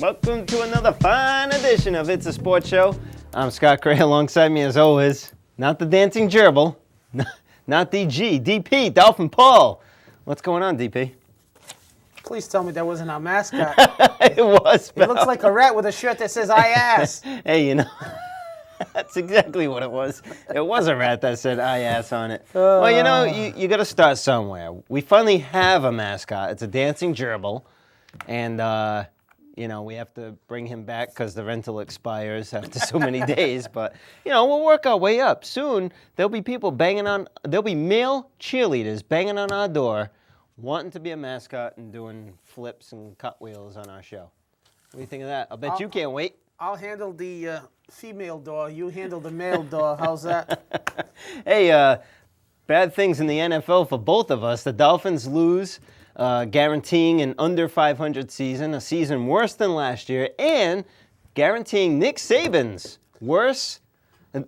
Welcome to another fine edition of It's a Sports Show. I'm Scott Cray. Alongside me, as always, not the dancing gerbil, not DG, DP, Dolphin Paul. What's going on, DP? Please tell me that wasn't our mascot. It was. It looks like a rat with a shirt that says Iass. Hey, you know, that's exactly what it was. It was a rat that said Iass on it. Well, you know, you got to start somewhere. We finally have a mascot. It's a dancing gerbil, and you know, we have to bring him back because the rental expires after so many days. But, you know, we'll work our way up. Soon, there'll be male cheerleaders banging on our door wanting to be a mascot and doing flips and cartwheels on our show. What do you think of that? I bet you can't wait. I'll handle the female door. You handle the male door. How's that? Hey, bad things in the NFL for both of us. The Dolphins lose, guaranteeing an under 500 season, a season worse than last year, and guaranteeing Nick Saban's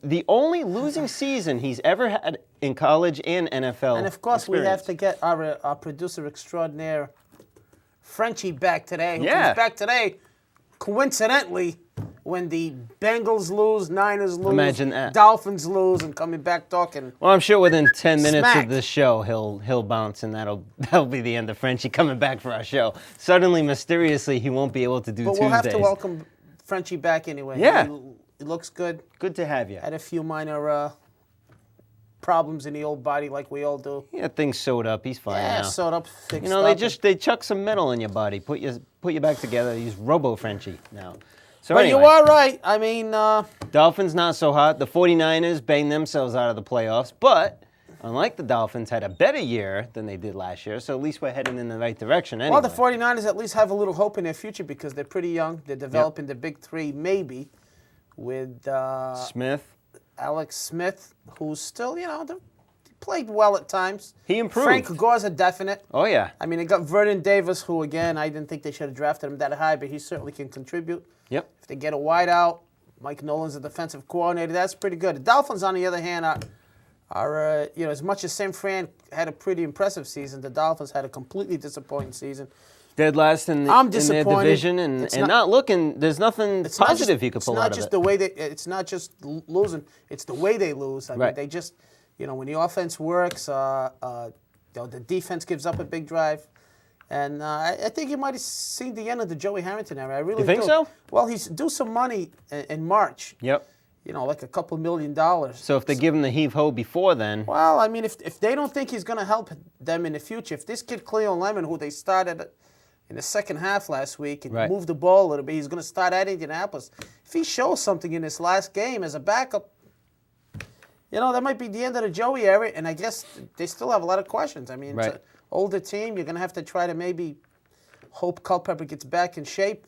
the only losing season he's ever had in college and NFL. And of course, experience. we have to get our producer extraordinaire, Frenchie, back today. Who Yeah. comes back today, coincidentally, when the Bengals lose, Niners lose, Imagine that. Dolphins lose, and coming back talking. Well, I'm sure within 10 minutes Smack. of this show, he'll bounce, and that'll be the end of Frenchie coming back for our show. Suddenly, mysteriously, he won't be able to do But Tuesdays. we'll have to welcome Frenchie back anyway. Yeah. He looks good. Good to have you. Had a few minor problems in the old body, like we all do. Yeah, things sewed up. He's fine Yeah, now. sewed up, fixed You know, up. they chuck some metal in your body, put you back together. He's Robo Frenchie now. So But anyway, you are right. I mean, Dolphins not so hot. The 49ers banged themselves out of the playoffs, but unlike the Dolphins, had a better year than they did last year. So at least we're heading in the right direction. Anyway. well, the 49ers at least have a little hope in their future because they're pretty young. They're developing the big three, maybe, with Smith. Alex Smith, who's still, you know, played well at times. He improved. Frank Gore's a definite. Oh yeah. I mean, they got Vernon Davis, who, again, I didn't think they should have drafted him that high, but he certainly can contribute. Yep. If they get a wideout, Mike Nolan's a defensive coordinator. That's pretty good. The Dolphins, on the other hand, are you know, as much as San Fran had a pretty impressive season, the Dolphins had a completely disappointing season. Dead last in I'm their disappointed. division and not looking. There's nothing positive you could pull out of it. It's not just the way it's not just losing. It's the way they lose. I mean, Right. they just, you know, when the offense works, you know, the defense gives up a big drive. And I think you might have seen the end of the Joey Harrington era. I really You think do. so? Well, he's due some money in March. Yep. You know, like a couple $1 million. So if they give him the heave-ho before then, Well, I mean, if they don't think he's going to help them in the future, if this kid Cleo Lemon, who they started in the second half last week and Right. moved the ball a little bit, he's going to start at Indianapolis. If he shows something in this last game as a backup, you know, that might be the end of the Joey era, and I guess they still have a lot of questions. I mean, Right. it's an older team. You're going to have to try to maybe hope Culpepper gets back in shape,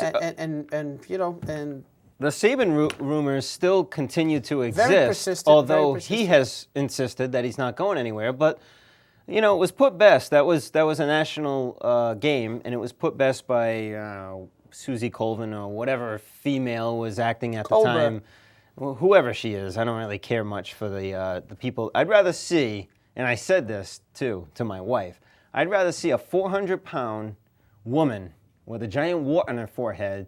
and you know, and the Saban rumors still continue to exist, persistent, although very he has insisted that he's not going anywhere. But you know, it was put best. That was a national game, and it was put best by Susie Colvin or whatever female was acting at the Colbert. time. Well, whoever she is, I don't really care much for the people. I'd rather see, and I said this too to my wife, I'd rather see a 400-pound woman with a giant wart on her forehead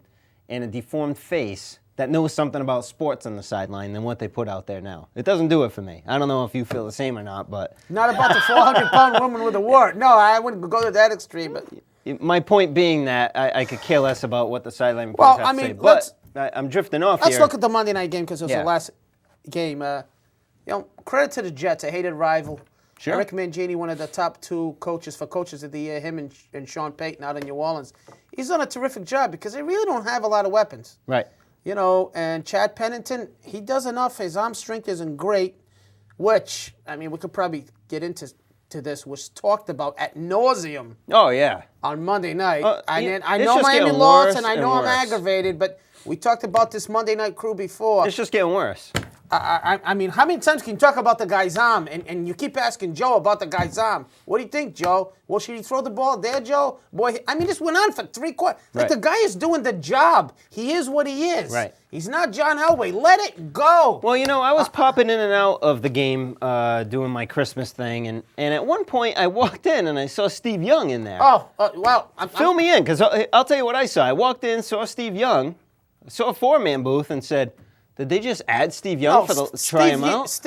and a deformed face that knows something about sports on the sideline than what they put out there now. It doesn't do it for me. I don't know if you feel the same or not, but not about the 400-pound woman with a wart. No, I wouldn't go to that extreme. But my point being that I could care less about what the sideline Well, reporters have I to mean, say. But I'm drifting off let's here. look at the Monday night game because it was Yeah. the last game. You know, credit to the Jets, a hated rival. Sure. Eric Mangini, one of the top two coaches for coaches of the year, him and Sean Payton out in New Orleans. He's done a terrific job because they really don't have a lot of weapons. Right. You know, and Chad Pennington, he does enough. His arm strength isn't great, which, I mean, we could probably get into this, was talked about ad nauseum Oh, yeah. on Monday night. I it's know just Miami getting lost, worse and I and know I'm worse. aggravated, but we talked about this Monday night crew before. It's just getting worse. I mean, how many times can you talk about the guy's arm? And you keep asking Joe about the guy's arm. What do you think, Joe? Well, should he throw the ball there, Joe? Boy, I mean, this went on for 3 quarters. Like, the guy is doing the job. He is what he is. Right. He's not John Elway. Let it go. Well, you know, I was popping in and out of the game doing my Christmas thing, and at one point I walked in and I saw Steve Young in there. Oh, well. Fill me in, because I'll tell you what I saw. I walked in, saw Steve Young, saw a 4-man booth, and said, did they just add Steve Young try him out?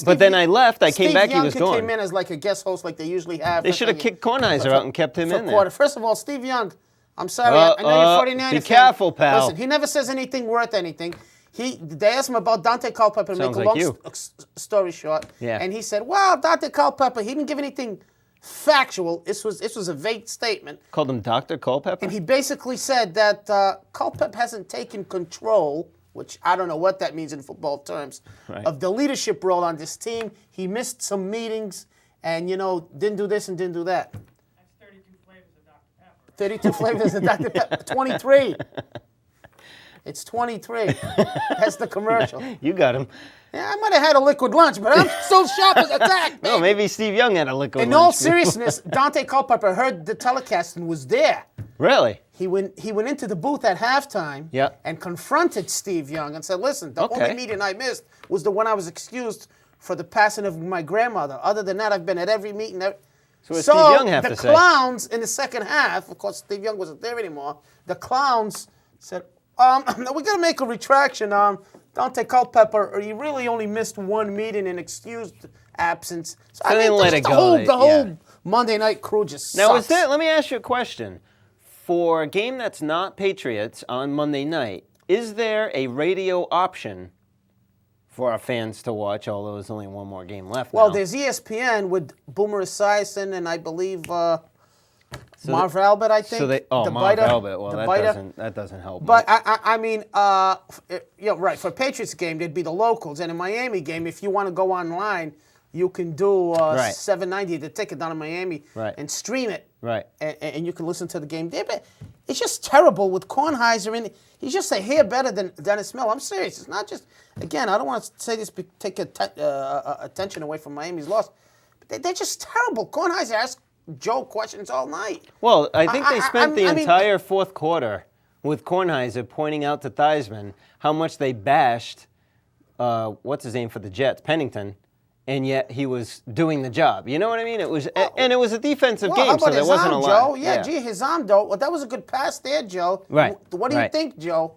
But then I left. I came back. He was gone. Steve Young came in as like a guest host, like they usually have. They should have kicked Kornheiser out and kept him in there. First of all, Steve Young, I'm sorry, I know you're 49ers fan. Be careful, pal. Listen, he never says anything worth anything. They asked him about Dante Culpepper to make a long story short, and he said, "Well, Dante Culpepper, he didn't give anything factual. This was a vague statement." Called him Dr. Culpepper? And he basically said that Culpepper hasn't taken control, which I don't know what that means in football terms, of the leadership role on this team. He missed some meetings and, didn't do this and didn't do that. That's 32 flavors of Dr. Pepper. 32 flavors of Dr. Pepper. 23. It's 23. That's the commercial. You got him. Yeah, I might have had a liquid lunch, but I'm so sharp as a tack. No, maybe Steve Young had a liquid lunch. In all seriousness, Dante Culpepper heard the telecast and was there. Really? He went into the booth at halftime and confronted Steve Young and said, listen, the only meeting I missed was the one I was excused for the passing of my grandmother. Other than that, I've been at every meeting. So what Steve Young have to say? The clowns in the second half, of course, Steve Young wasn't there anymore. The clowns said, we got to make a retraction. Dante Culpepper, he really only missed one meeting and excused absence. So I mean, let it go. The whole Monday night crew just sucks. Now, let me ask you a question. For a game that's not Patriots on Monday night, is there a radio option for our fans to watch, although there's only one more game left Well, now? there's ESPN with Boomer Esiason and I believe Marv Albert, I think. Marv Albert. Well, that doesn't help. But I mean, right. For a Patriots game, there'd be the locals, and a Miami game, if you want to go online, you can do $7.90 the ticket down in Miami and stream it. Right. And you can listen to the game. It's just terrible with Kornheiser, and he's just a hair better than Dennis Miller. I'm serious. It's not just, again, I don't want to say this, take attention away from Miami's loss, but they're just terrible. Kornheiser asked Joe questions all night. Well, I think they spent the entire fourth quarter with Kornheiser pointing out to Theismann how much they bashed, what's his name for the Jets, Pennington, and yet he was doing the job. You know what I mean? It was, and it was a defensive game, so there wasn't a lot. Joe? Yeah, gee, his arm, though. Well, that was a good pass there, Joe. Right. What do you think, Joe?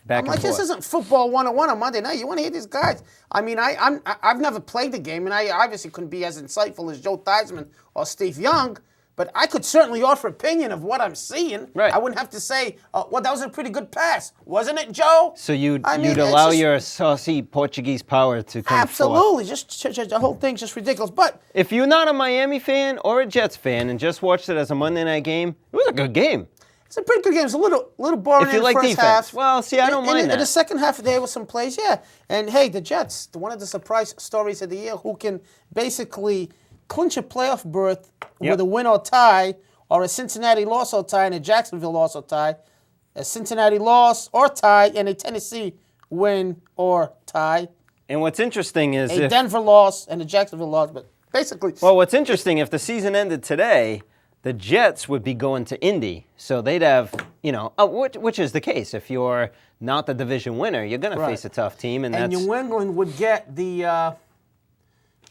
Back and forth. This isn't football 101 on Monday night. You want to hear these guys? I mean, I've never played the game, and I obviously couldn't be as insightful as Joe Theismann or Steve Young, but I could certainly offer opinion of what I'm seeing. Right. I wouldn't have to say, well, that was a pretty good pass. Wasn't it, Joe? So you'd allow your saucy Portuguese power to come Absolutely. forth. Just the whole thing's just ridiculous. But if you're not a Miami fan or a Jets fan and just watched it as a Monday night game, it was a good game. It's a pretty good game. It's a little boring if you in the like first defense. half. Well, see, I don't mind that. In the second half, there was some plays, yeah. And, hey, the Jets, one of the surprise stories of the year, who can basically clinch a playoff berth with a win or tie, or a Cincinnati loss or tie and a Jacksonville loss or tie, a Cincinnati loss or tie and a Tennessee win or tie. And what's interesting is a Denver loss and a Jacksonville loss, but basically. Well, what's interesting, if the season ended today, the Jets would be going to Indy, so they'd have, which is the case. If you're not the division winner, you're going to face a tough team, and that's New England would get the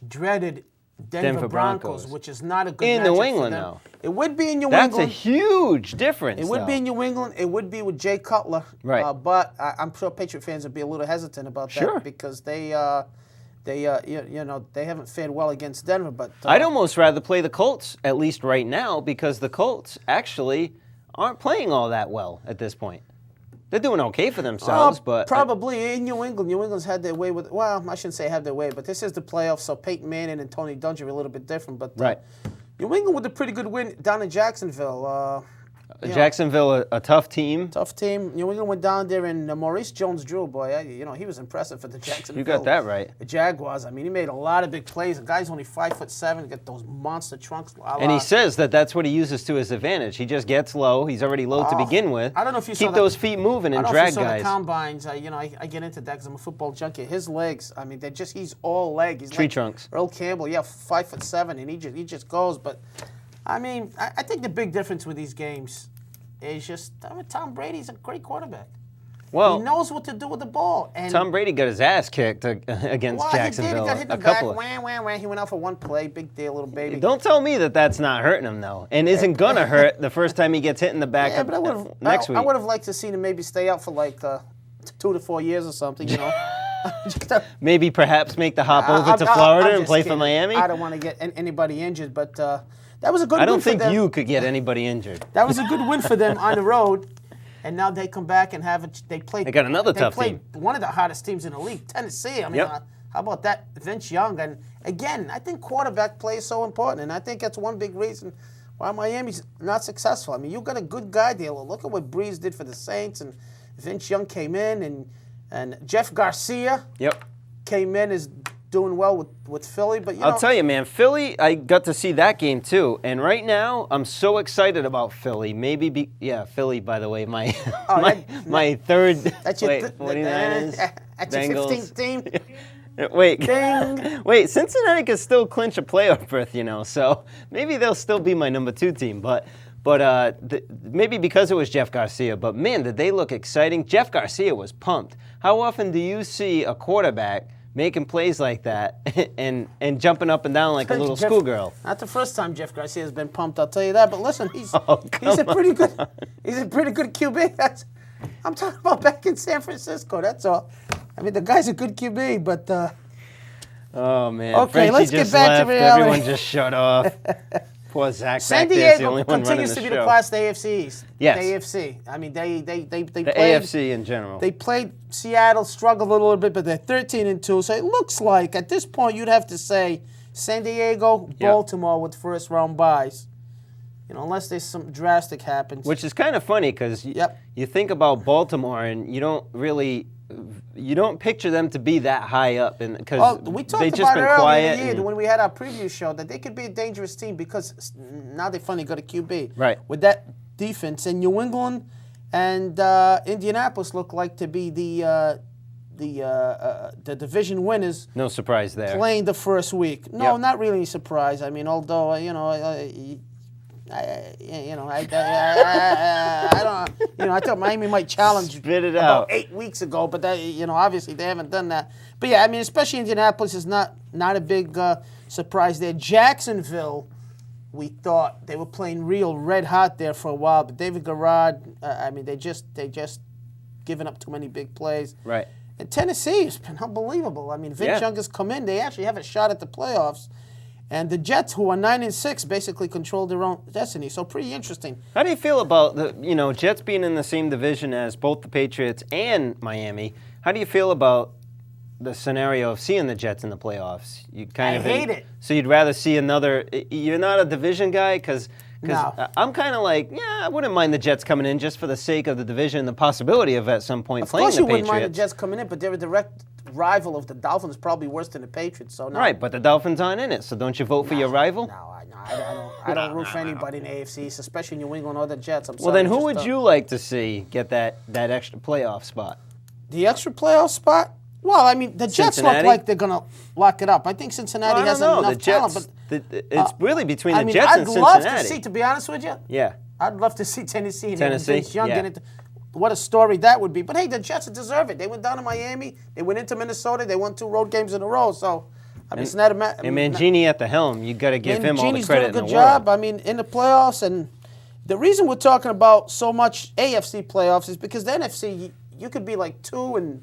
dreaded Denver Broncos, which is not a good matchup in New England, for them. though. It would be in New England. That's a huge difference. It would be in New England. It would be with Jay Cutler. Right. But I'm sure Patriot fans would be a little hesitant about that because they haven't fared well against Denver. But I'd almost rather play the Colts, at least right now, because the Colts actually aren't playing all that well at this point. They're doing okay for themselves, but probably in New England. New England's had their way with. Well, I shouldn't say have their way, but this is the playoffs, so Peyton Manning and Tony Dungy are a little bit different. But New England with a pretty good win down in Jacksonville. Jacksonville, a tough team. Tough team. New England went down there, and Maurice Jones-Drew, boy, he was impressive for the Jacksonville. You got that right. The Jaguars. I mean, he made a lot of big plays. The guy's only 5'7", got those monster trunks. And he says that's what he uses to his advantage. He just gets low. He's already low to begin with. I don't know if you saw keep those feet moving and drag guys. I don't know if you saw guys. the combines. I get into that because I'm a football junkie. His legs. I mean, he's all leg. He's Tree like trunks. Earl Campbell. Yeah, 5'7", and he just goes. But I mean, I think the big difference with these games is just Tom Brady's a great quarterback. Well, he knows what to do with the ball. And Tom Brady got his ass kicked against Jacksonville. He got hit in the back. Wah. He went out for one play. Big deal, little baby. Don't tell me that's not hurting him though, and isn't gonna hurt the first time he gets hit in the back. Yeah, but next week. I would have liked to see him maybe stay out for like 2 to 4 years or something. Maybe perhaps make the hop over to Florida and play for Miami. I don't want to get anybody injured, but that was a good. I don't win think for them. you could get anybody injured. That was a good win for them on the road, and now they come back and they got another tough team. One of the hardest teams in the league, Tennessee. I mean, how about that, Vince Young? And again, I think quarterback play is so important, and I think that's one big reason why Miami's not successful. I mean, you got a good guy there. Look at what Breeze did for the Saints, and Vince Young came in, and Jeff Garcia came in as doing well with Philly, but I'll tell you, man, Philly, I got to see that game too, and right now I'm so excited about Philly. Philly, by the way, my third. That's your 49ers, that's your 15th team. Wait, Cincinnati could still clinch a playoff berth, so maybe they'll still be my number 2 team, but maybe because it was Jeff Garcia, but man, did they look exciting. Jeff Garcia was pumped. How often do you see a quarterback making plays like that and jumping up and down like a little schoolgirl? Not the first time Jeff Garcia has been pumped, I'll tell you that. But listen, he's a pretty good QB. I'm talking about back in San Francisco. That's all. I mean, the guy's a good QB, but. Oh man. Okay, Frenchie let's just get back left. to reality. Everyone just shut off. Poor Zach. San back there's the Diego only one continues to running be the the show. class of the AFC East. Yes. The AFC. I mean, they The played, AFC in general. They played Seattle, struggled a little bit, but they're 13-2. So it looks like at this point you'd have to say San Diego, Baltimore with first round byes. Unless there's some drastic happens. Which is kind of funny because you think about Baltimore and you don't picture them to be that high up, and because we talked they've just about been earlier quiet. in the year when we had our preview show that they could be a dangerous team because now they finally got a QB. Right. With that defense, and New England and Indianapolis look like to be the division winners. No surprise there. Playing the first week. No, not really a surprise. I mean, although I thought Miami might challenge about 8 weeks ago, but that, obviously they haven't done that. But yeah, I mean, especially Indianapolis is not a big surprise there. Jacksonville, we thought they were playing real red hot there for a while, but David Garrard, they just given up too many big plays. Right. And Tennessee has been unbelievable. I mean, Vince Young has come in. They actually have a shot at the playoffs. And the Jets, who are 9-6, basically control their own destiny. So pretty interesting. How do you feel about the Jets being in the same division as both the Patriots and Miami? How do you feel about the scenario of seeing the Jets in the playoffs? I hate it. So you'd rather see another? You're not a division guy because No. I'm kind of like, I wouldn't mind the Jets coming in just for the sake of the division and the possibility of at some point playing the Patriots. Of course you wouldn't mind the Jets coming in, but they're a direct rival of the Dolphins, probably worse than the Patriots. So no. Right, but the Dolphins aren't in it, so don't you vote for your rival? No, I don't root for anybody in the AFC East, especially New England or the Jets. I'm sorry. Well, then who would you like to see get that extra playoff spot? The extra playoff spot? Well, I mean, the Jets look like they're going to lock it up. I think Cincinnati has enough talent. But it's really between the Jets and Cincinnati. I'd love to see, to be honest with you. Yeah. I'd love to see Tennessee and Vince Young get into. What a story that would be. But hey, the Jets deserve it. They went down to Miami. They went into Minnesota. They won 2 road games in a row. So, I mean, it's not a matter. And Mangini at the helm, you got to give him all the credit in the world. Mangini's doing a good job. I mean, in the playoffs, and the reason we're talking about so much AFC playoffs is because the NFC, you could be like 2-13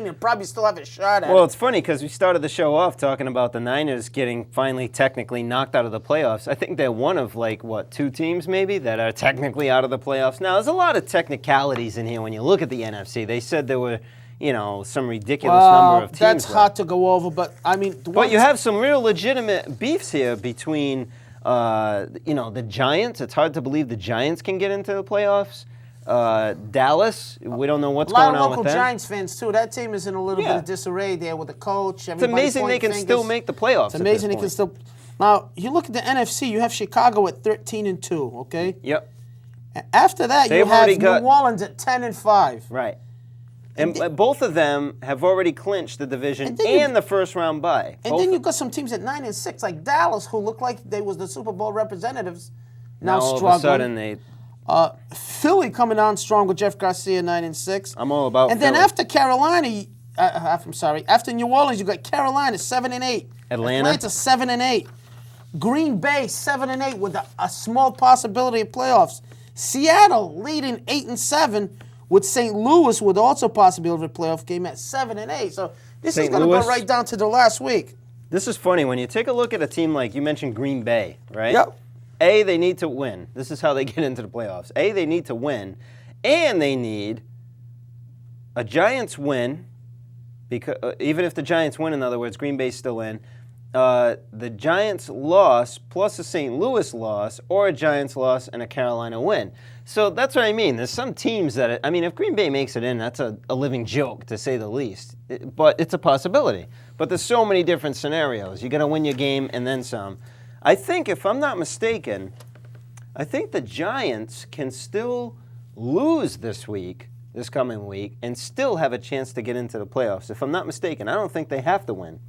and probably still have a shot at it. Well, it's funny because we started the show off talking about the Niners getting finally technically knocked out of the playoffs. I think they're one of 2 teams maybe that are technically out of the playoffs. Now, there's a lot of technicalities in here when you look at the NFC. They said there were, some ridiculous number of teams. That's hard to go over, but I mean... But you have some real legitimate beefs here between The Giants. It's hard to believe the Giants can get into the playoffs. Dallas, we don't know what's going on with them. A lot of local Giants fans, too. That team is in a little bit of disarray there with the coach. It's amazing they can still make the playoffs. It's amazing they can still. Now, you look at the NFC, you have Chicago at 13-2, okay? Yep. After that, you have New Orleans at 10-5. Right. And both of them have already clinched the division and the first-round bye. And then you've got some teams at 9-6, like Dallas, who look like they was the Super Bowl representatives, now struggling. All of a sudden, they... Philly coming on strong with Jeff Garcia, 9-6. I'm all about And Philly. then after Carolina, after New Orleans, you got Carolina, 7-8. Atlanta 7-8. Green Bay, 7-8 with a small possibility of playoffs. Seattle leading 8-7 with St. Louis with also possibility of a playoff game at 7-8. So this is going to go right down to the last week. This is funny. When you take a look at a team like you mentioned Green Bay, right? Yep. A, they need to win. This is how they get into the playoffs. A, they need to win, and they need a Giants win, because even if the Giants win, in other words, Green Bay's still in, the Giants loss plus a St. Louis loss or a Giants loss and a Carolina win. So that's what I mean. There's some teams that, if Green Bay makes it in, that's a living joke, to say the least. But it's a possibility. But there's so many different scenarios. You got to win your game and then some. I think, if I'm not mistaken, I think the Giants can still lose this coming week, and still have a chance to get into the playoffs. If I'm not mistaken, I don't think they have to win.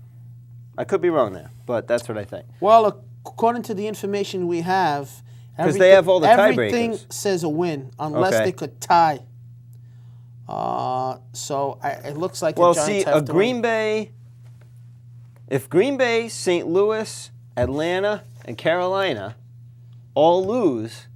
I could be wrong there, but that's what I think. Well, according to the information we have, because they have all the tiebreakers. Everything says a win, unless they could tie. So it looks like the Giants have to win. If Green Bay, St. Louis, Atlanta, and Carolina all lose,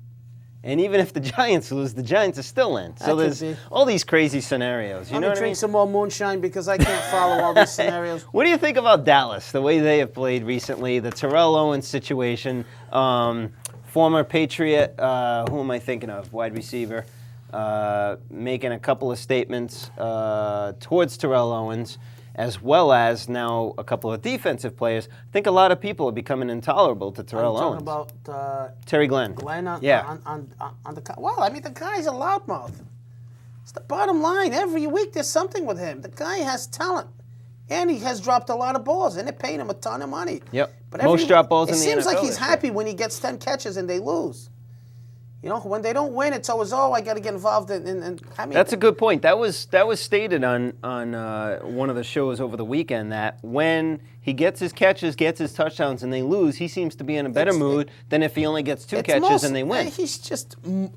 and even if the Giants lose, the Giants are still in. So there's all these crazy scenarios. You know what I mean? Drink some more moonshine because I can't follow all these scenarios. What do you think about Dallas, the way they have played recently, the Terrell Owens situation, former Patriot, who am I thinking of, wide receiver, making a couple of statements towards Terrell Owens, as well as now a couple of defensive players. I think a lot of people are becoming intolerable to Terrell Owens. Talking about Terry Glenn. On the well, the guy's a loudmouth. It's the bottom line. Every week there's something with him. The guy has talent, and he has dropped a lot of balls, and they're paying him a ton of money. Yep. But most drop balls in the NFL. It seems like he's happy when he gets 10 catches and they lose. When they don't win, it's always, I got to get involved in. That's a good point. That was stated on one of the shows over the weekend, that when he gets his catches, gets his touchdowns, and they lose, he seems to be in a better mood than if he only gets 2 catches and they win.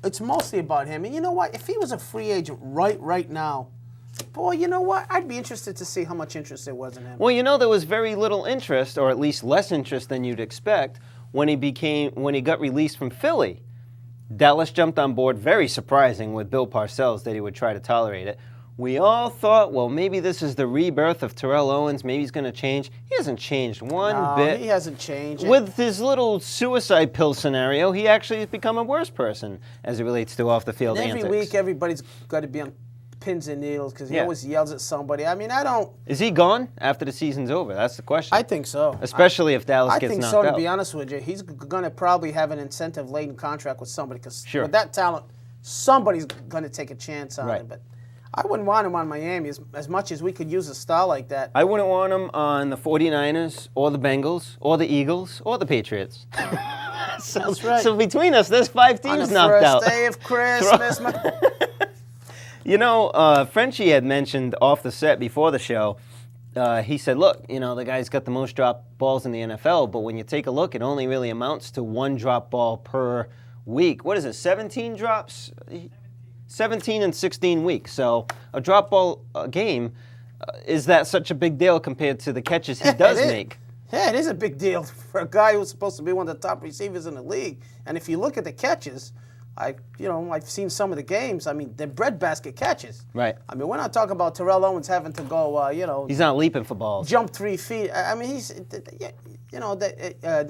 It's mostly about him. And you know what? If he was a free agent right now, boy, you know what? I'd be interested to see how much interest there was in him. Well, there was very little interest, or at least less interest than you'd expect, when he got released from Philly. Dallas jumped on board, very surprising, with Bill Parcells that he would try to tolerate it. We all thought, well, maybe this is the rebirth of Terrell Owens. Maybe he's going to change. He hasn't changed one bit. He hasn't changed. With his little suicide pill scenario, he actually has become a worse person as it relates to off-the-field antics. Every week, everybody's got to be on pins and needles because he always yells at somebody. I don't... Is he gone after the season's over? That's the question. I think so. Especially if Dallas gets knocked out. I think so, to be honest with you. He's going to probably have an incentive-laden contract with somebody because with that talent, somebody's going to take a chance on him. But I wouldn't want him on Miami as much as we could use a star like that. I wouldn't want him on the 49ers or the Bengals or the Eagles or the Patriots. That's right. So between us, there's 5 teams knocked out. On the first day of Christmas. Frenchie had mentioned off the set before the show, he said, look, the guy's got the most drop balls in the NFL, but when you take a look, it only really amounts to 1 drop ball per week. What is it, 17 drops? 17 and 16 weeks. So a drop ball game, is that such a big deal compared to the catches he does make? Yeah, it is a big deal for a guy who's supposed to be one of the top receivers in the league. And if you look at the catches, I've seen some of the games. They're breadbasket catches. Right. We're not talking about Terrell Owens having to go, He's not leaping for balls. Jump 3 feet. There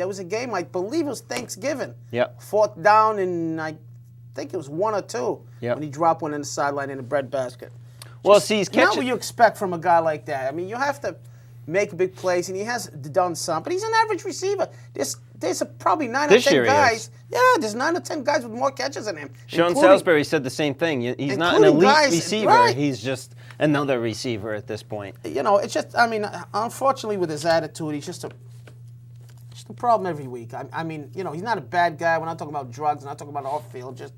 was a game, I believe it was Thanksgiving. Yep. 4th down, and I think it was 1 or 2 when he dropped one in the sideline in the breadbasket. Well, see, he's catching. Not what you expect from a guy like that. You have to make big plays, and he has done some. But he's an average receiver. There's probably 9 or This 10 year he guys. is. Yeah, there's 9 or 10 guys with more catches than him. Sean including- Salisbury said the same thing. He's not an including elite guys- receiver. right. He's just another receiver at this point. You know, it's just, I mean, unfortunately with his attitude, he's just a problem every week. I mean, you know, he's not a bad guy. We're not talking about drugs. We're not talking about off-field. Just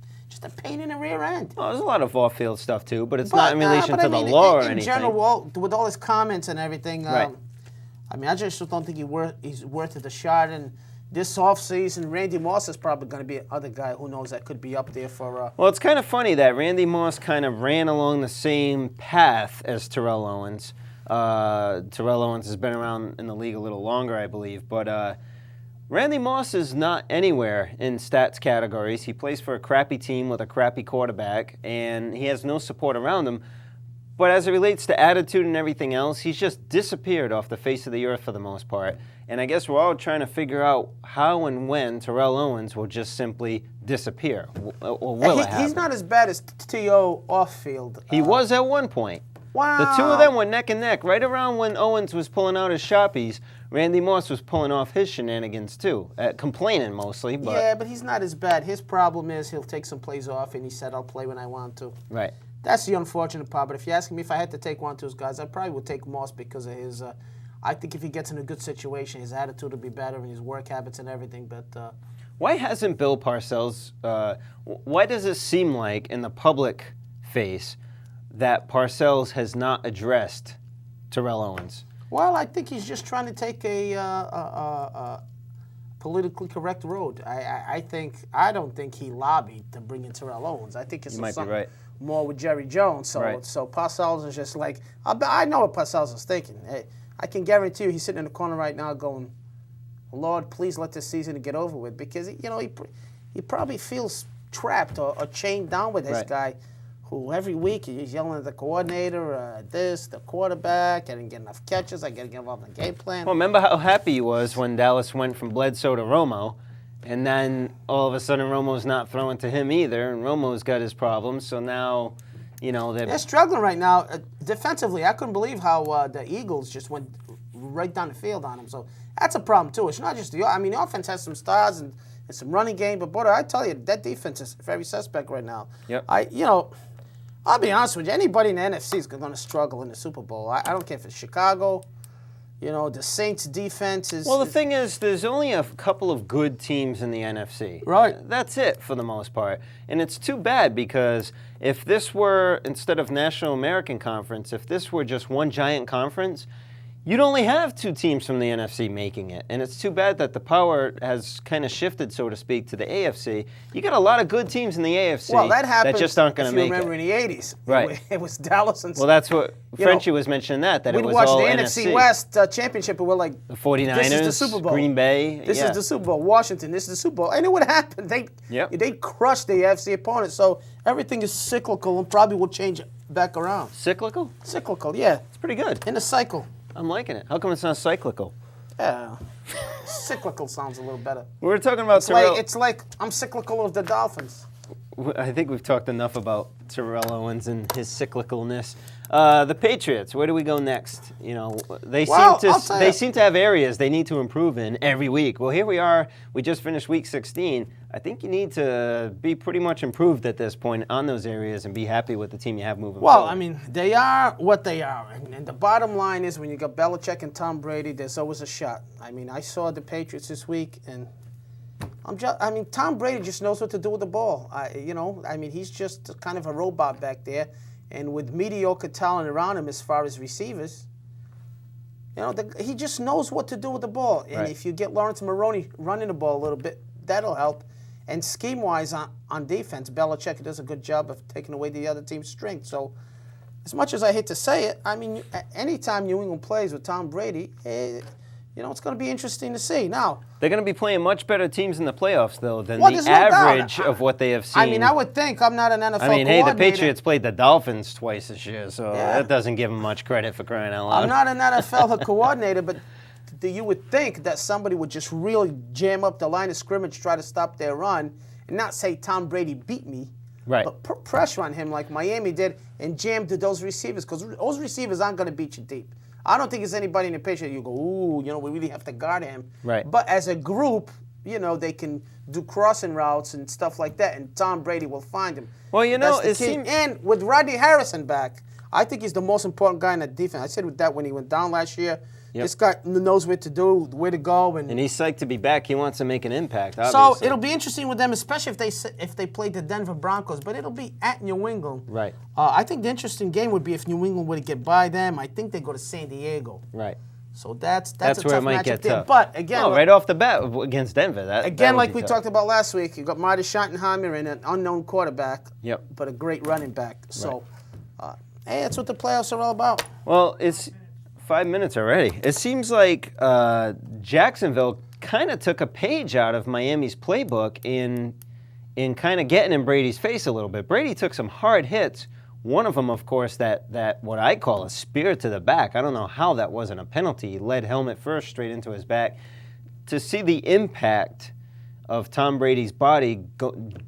a pain in the rear end. Well, there's a lot of off-field stuff too, but it's not in relation but to I mean, the law or in anything. general, with all his comments and everything, Right. I mean, I just don't think he's worth it a shot. And this offseason, Randy Moss is probably going to be another guy who knows that could be up there for. Well, it's kind of funny that Randy Moss kind of ran along the same path as Terrell Owens. Terrell Owens has been around in the league a little longer, I believe, but Randy Moss is not anywhere in stats categories. He plays for a crappy team with a crappy quarterback, and he has no support around him. But as it relates to attitude and everything else, he's just disappeared off the face of the earth for the most part. And I guess we're all trying to figure out how and when Terrell Owens will just simply disappear, or will it happen? He's not as bad as T.O. off-field. He was at one point. Wow. The two of them were neck and neck. Right around when Owens was pulling out his Sharpies, Randy Moss was pulling off his shenanigans too, complaining mostly. But Yeah, but he's not as bad. His problem is he'll take some plays off, and he said, I'll play when I want to. Right. That's the unfortunate part. But if you're asking me if I had to take one of those guys, I probably would take Moss because of his. I think if he gets in a good situation, his attitude will be better and his work habits and everything. But Why hasn't Bill Parcells? Why does it seem like in the public face that Parcells has not addressed Terrell Owens? well, I think he's just trying to take a politically correct road. I don't think he lobbied to bring in Terrell Owens. I think it's You might be something right. more with Jerry Jones. So Right. so Parcells is just like I know what Parcells is thinking. Hey, I can guarantee you he's sitting in the corner right now going, Lord, please let this season get over with, because he probably feels trapped or chained down with this Right. guy, who every week he's yelling at the coordinator, the quarterback, I didn't get enough catches, I got to get involved in the game plan. Well, remember how happy he was when Dallas went from Bledsoe to Romo, and then all of a sudden Romo's not throwing to him either, and Romo's got his problems, so now, They're struggling right now defensively. I couldn't believe how the Eagles just went right down the field on them. So that's a problem too. It's not just the offense has some stars and some running game, but boy, I tell you, that defense is very suspect right now. Yep. I'll be honest with you. Anybody in the NFC is going to struggle in the Super Bowl. I don't care if it's Chicago. The Saints' defense is. Well, the thing is, there's only a couple of good teams in the NFC. Right. That's it for the most part. And it's too bad because if this were, instead of National American Conference, if this were just one giant conference, you'd only have two teams from the NFC making it. And it's too bad that the power has kind of shifted, so to speak, to the AFC. You got a lot of good teams in the AFC Well, that happened. just aren't going to make If you remember it. in the '80s, Right. It was Dallas and. Well, that's what You Frenchie know, was mentioning that We'd it was watch all the NFC. NFC West championship, and we're like, The 49ers, this is the Super Bowl. Green Bay. This yeah. is the Super Bowl. Washington, this is the Super Bowl. And it would happen. Yep. They crushed the AFC opponent. So everything is cyclical and probably will change back around. Cyclical? Cyclical, yeah. It's pretty good. In a cycle. I'm liking it. How come it's not cyclical? Yeah. Cyclical sounds a little better. We were talking about Terrell. It's like I'm cyclical of the Dolphins. I think we've talked enough about Terrell Owens and his cyclicalness. The Patriots, where do we go next? They Well, I'll tell you. seem to have areas they need to improve in every week. Well, here we are. We just finished week 16. I think you need to be pretty much improved at this point on those areas and be happy with the team you have moving Well, forward. I mean, they are what they are. And the bottom line is when you got Belichick and Tom Brady, there's always a shot. I mean, I saw the Patriots this week, and Tom Brady just knows what to do with the ball. He's just kind of a robot back there. And with mediocre talent around him as far as receivers, he just knows what to do with the ball. And Right. if you get Lawrence Maroney running the ball a little bit, that'll help. And scheme-wise on defense, Belichick does a good job of taking away the other team's strength. So as much as I hate to say it, anytime New England plays with Tom Brady, it's going to be interesting to see. Now, they're going to be playing much better teams in the playoffs, though, than Well, the there's no doubt. average of what they have seen. I would think I'm not an NFL hey, the coordinator. Patriots played the Dolphins twice this year, so Yeah. that doesn't give them much credit for crying out loud. I'm not an NFL coordinator, but you would think that somebody would just really jam up the line of scrimmage, try to stop their run, and not say Tom Brady beat me, Right. but put pressure on him like Miami did and jammed to those receivers, because those receivers aren't going to beat you deep. I don't think there's anybody in the Patriots you go, ooh, we really have to guard him. Right. But as a group, they can do crossing routes and stuff like that, and Tom Brady will find him. Well, That's the key. And with Rodney Harrison back, I think he's the most important guy in the defense. I said with that when he went down last year. Yep. This guy knows what to do, where to go, and he's psyched to be back. He wants to make an impact. Obviously. So it'll be interesting with them, especially if they play the Denver Broncos. But it'll be at New England. Right. I think the interesting game would be if New England were to get by them. I think they go to San Diego. Right. So that's a where tough it might matchup get there. tough. But again, right off the bat against Denver, like we talked about last week, you got Marty Schottenheimer and an unknown quarterback. Yep. But a great running back. So, hey, that's what the playoffs are all about. Well, it's 5 minutes already. It seems like Jacksonville kind of took a page out of Miami's playbook in kind of getting in Brady's face a little bit. Brady took some hard hits. One of them, of course, that what I call a spear to the back. I don't know how that wasn't a penalty. He led helmet first straight into his back. To see the impact of Tom Brady's body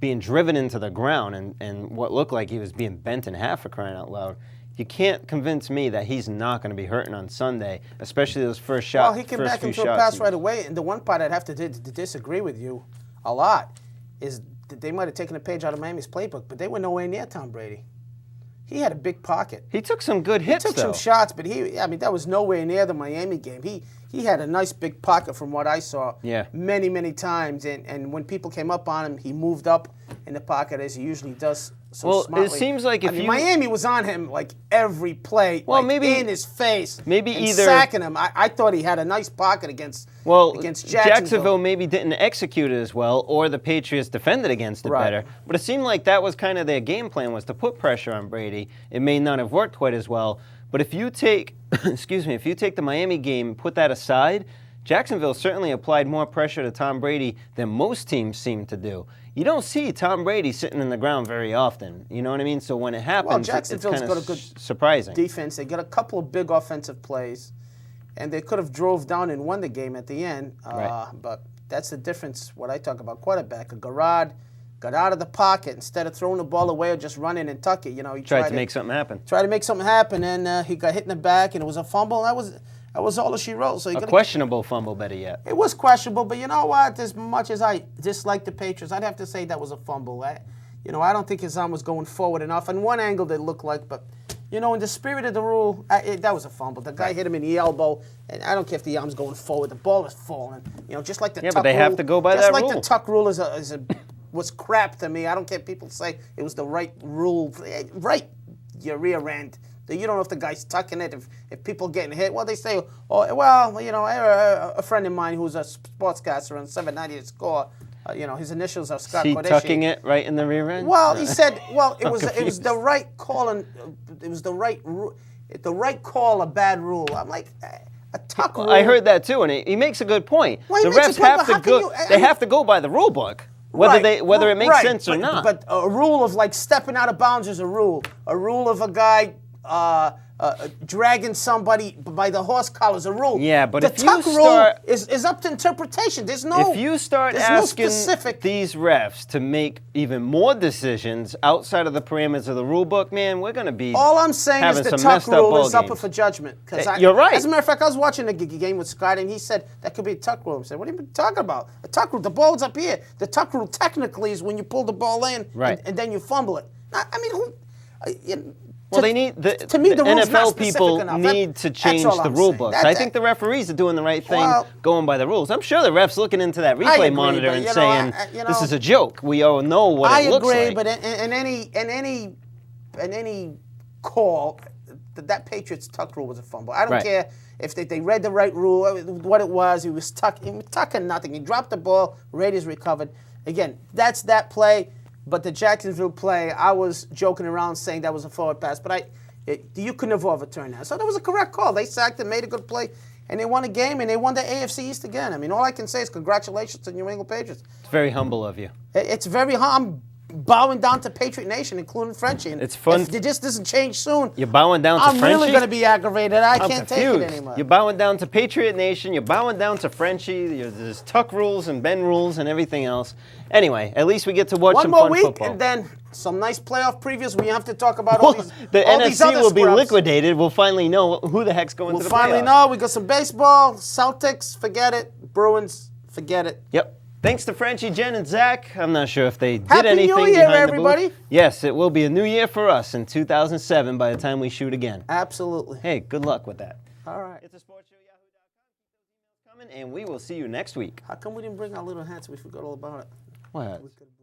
being driven into the ground and what looked like he was being bent in half, for crying out loud. You can't convince me that he's not going to be hurting on Sunday, especially those first shots. Well, he came back into a pass right away. And the one part I'd have to disagree with you a lot is that they might have taken a page out of Miami's playbook, but they were nowhere near Tom Brady. He had a big pocket. He took some good hits, He took some shots, but that was nowhere near the Miami game. He had a nice big pocket from what I saw many, many times. And when people came up on him, he moved up in the pocket as he usually does so smartly. It seems like Miami was on him like every play, maybe in his face, either sacking him. I thought he had a nice pocket against Jacksonville. Maybe didn't execute it as well, or the Patriots defended against it better. But it seemed like that was kind of their game plan, was to put pressure on Brady. It may not have worked quite as well. But if you take, if you take the Miami game, put that aside, Jacksonville certainly applied more pressure to Tom Brady than most teams seem to do. You don't see Tom Brady sitting in the ground very often. You know what I mean? So when it happens, Jacksonville's it's got kind a good of surprising. Defense. They got a couple of big offensive plays, and they could have drove down and won the game at the end. But that's the difference. What I talk about quarterback, a Garrard got out of the pocket instead of throwing the ball away or just running and tuck it. He tried to make something happen. And he got hit in the back, and it was a fumble. And that was all that she wrote. So questionable fumble, better yet. It was questionable, but you know what? As much as I dislike the Patriots, I'd have to say that was a fumble. I don't think his arm was going forward enough. On one angle, it looked like, but in the spirit of the rule, that was a fumble. The guy hit him in the elbow, and I don't care if the arm's going forward. The ball is falling. Just like the tuck rule. Yeah, but they have to go by that rule. Just like the tuck rule was crap to me. I don't care if people say it was the right rule. Right, your rear end. You don't know if the guy's tucking it, if people getting hit. Well, they say, a friend of mine who's a sportscaster on 790 to Score, his initials are Scott Cray. Is he tucking it right in the rear end? Well, he said, it was the right call, and it was the right call, a bad rule. I'm like, a tuck rule. I heard that too, and he makes a good point. Well, the refs have to go by the rule book. Whether it makes sense or not. But a rule of stepping out of bounds is a rule. A rule of a guy dragging somebody by the horse collar is a rule. Yeah, but the tuck rule is up to interpretation. If you start asking these refs to make even more decisions outside of the parameters of the rule book, man, we're going to be all I'm saying is the tuck rule is up for judgment. You're right. As a matter of fact, I was watching a game with Scott, and he said that could be a tuck rule. I said, what are you talking about? A tuck rule, the ball's up here. The tuck rule technically is when you pull the ball in and then you fumble it. I mean, well, they need the NFL people need to change the rule books. I think the referees are doing the right thing, going by the rules. I'm sure the refs looking into that replay monitor and saying, "This is a joke. We all know what it looks like." I agree, but in any call, that Patriots tuck rule was a fumble. I don't care if they read the right rule, what it was. He was tucking nothing. He dropped the ball. Raiders recovered. Again, that's that play. But the Jacksonville play, I was joking around saying that was a forward pass, but you couldn't have overturned that. So that was a correct call. They sacked him, made a good play, and they won a game, and they won the AFC East again. I mean, all I can say is congratulations to New England Patriots. It's very humble of you. It's very humble. I'm bowing down to Patriot Nation, including Frenchie. And it's fun. If this doesn't change soon, you're bowing down to Frenchie? I'm really going to be aggravated. I can't take it anymore. You're bowing down to Patriot Nation. You're bowing down to Frenchie. There's tuck rules and bend rules and everything else. Anyway, at least we get to watch some fun football. One more week, and then some nice playoff previews. We have to talk about all these the all these NFC other will be scrubs. liquidated. We'll finally know who the heck's going We'll to the finally playoffs. know. We got some baseball. Celtics, forget it. Bruins, forget it. Yep. Thanks to Frenchie, Jen, and Zach. I'm not sure if they did Happy anything New Year, behind the everybody. booth. Yes, it will be a new year for us in 2007 by the time we shoot again. Absolutely. Hey, good luck with that. All right. It's a sports show, yahoo.com. Keep those emails coming, and we will see you next week. How come we didn't bring our little hats? We forgot all about it. What? We could've